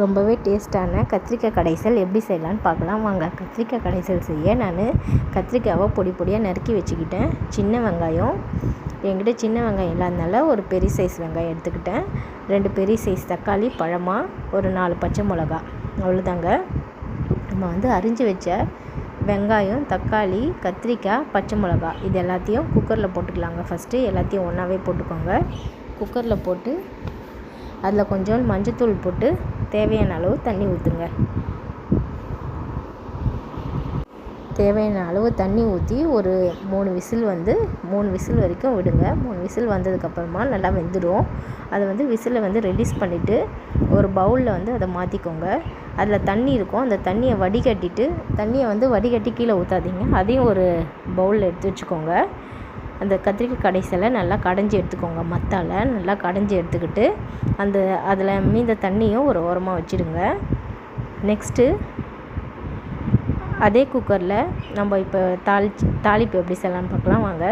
ரொம்பவே டேஸ்ட்டான கத்திரிக்காய் கடைசல் எப்படி செய்யலான்னு பார்க்கலாம் வாங்க. கத்திரிக்காய் கடைசல் செய்ய நான் கத்திரிக்காவை பொடி பொடியாக நறுக்கி வச்சுக்கிட்டேன். சின்ன வெங்காயம் என்கிட்ட சின்ன வெங்காயம் இல்லாதனால ஒரு பெரிய சைஸ் வெங்காயம் எடுத்துக்கிட்டேன். 2 பெரிய சைஸ் தக்காளி பழமாக, ஒரு 4 பச்சை மிளகா, அவ்வளோதாங்க. நம்ம அரிஞ்சு வச்ச வெங்காயம், தக்காளி, கத்திரிக்காய், பச்சை மிளகா இது எல்லாத்தையும் குக்கரில் போட்டுக்கலாங்க. ஃபஸ்ட்டு எல்லாத்தையும் ஒன்றாவே போட்டுக்கோங்க. குக்கரில் போட்டு அதில் கொஞ்சம் மஞ்சத்தூள் போட்டு தேவையான அளவு தண்ணி ஊற்றுங்க. தேவையான அளவு தண்ணி ஊற்றி ஒரு 3 விசில் வரைக்கும் விடுங்க. 3 விசில் வந்ததுக்கப்புறமா நல்லா வெந்துடும். அதை விசிலை ரிலீஸ் பண்ணிவிட்டு ஒரு பவுலில் அதை மாற்றிக்கோங்க. அதில் தண்ணி இருக்கும். அந்த தண்ணியை வடிகட்டி கீழே ஊற்றாதீங்க. அதையும் ஒரு பவுலில் எடுத்து வச்சுக்கோங்க. அந்த கத்திரிக்காய் கடைசலை நல்லா கடைஞ்சி எடுத்துக்கோங்க. மத்தால் நல்லா கடைஞ்சி எடுத்துக்கிட்டு அதில் மீந்த தண்ணியும் ஒரு ஓரமாக வச்சுடுங்க. நெக்ஸ்ட்டு அதே குக்கரில் நம்ம இப்போ தாளிப்பு எப்படி செய்யலான்னு பார்க்கலாம் வாங்க.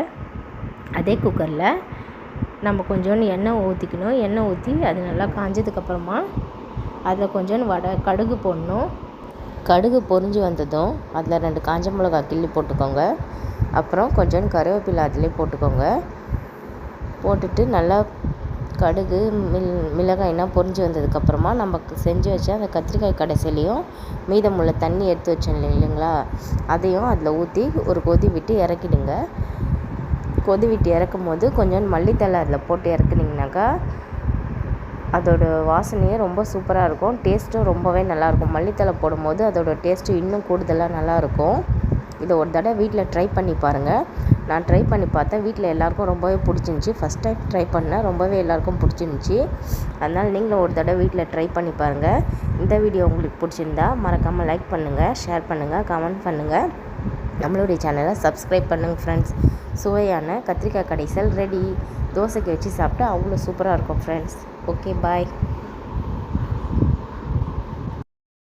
அதே குக்கரில் நம்ம கொஞ்சோண்டு எண்ணெய் ஊற்றிக்கணும். எண்ணெய் ஊற்றி அது நல்லா காஞ்சதுக்கப்புறமா அதில் கொஞ்சோண்டு கடுகு போடணும். கடுகு பொரிஞ்சு வந்ததும் அதில் 2 காஞ்ச மிளகா கிள்ளி போட்டுக்கோங்க. அப்புறம் கொஞ்சோண்டு கருவேப்பிலை அதிலே போட்டுக்கோங்க. போட்டுட்டு நல்லா கடுகு மிளகாய்லாம் பொரிஞ்சு வந்ததுக்கப்புறமா நம்ம செஞ்சு வச்ச அந்த கத்திரிக்காய் கடைசிலையும் மீதமுள்ள தண்ணி எடுத்து வச்சோம் இல்லைங்களா, அதையும் அதில் ஊற்றி ஒரு கொதி விட்டு இறக்கிடுங்க. கொதி விட்டு இறக்கும் போது கொஞ்சோண்டு மல்லித்தழை அதில் போட்டு இறக்குனிங்கனாக்கா அதோட வாசனையே ரொம்ப சூப்பராக இருக்கும். டேஸ்ட்டும் ரொம்பவே நல்லாயிருக்கும். மல்லித்தழை போடும்போது அதோட டேஸ்ட்டு இன்னும் கூடுதலாக நல்லாயிருக்கும். இதை ஒரு தடவை வீட்டில் ட்ரை பண்ணி பாருங்கள். நான் ட்ரை பண்ணி பார்த்தேன். வீட்டில் எல்லாேருக்கும் ரொம்பவே பிடிச்சிருந்துச்சி. ஃபஸ்ட் டைம் ட்ரை பண்ணேன். ரொம்பவே எல்லாேருக்கும் பிடிச்சிருந்துச்சி. அதனால் நீங்களும் ஒரு தடவை வீட்டில் ட்ரை பண்ணி பாருங்கள். இந்த வீடியோ உங்களுக்கு பிடிச்சிருந்தா மறக்காமல் லைக் பண்ணுங்கள், ஷேர் பண்ணுங்கள், கமெண்ட் பண்ணுங்கள். நம்மளுடைய சேனலை சப்ஸ்கிரைப் பண்ணுங்கள் ஃப்ரெண்ட்ஸ். சுவையான கத்திரிக்காய் கடைசல் ரெடி. தோசைக்கு வச்சு சாப்பிட்டா அவ்வளோ சூப்பராக இருக்கும் ஃப்ரெண்ட்ஸ். ஓகே, பாய்.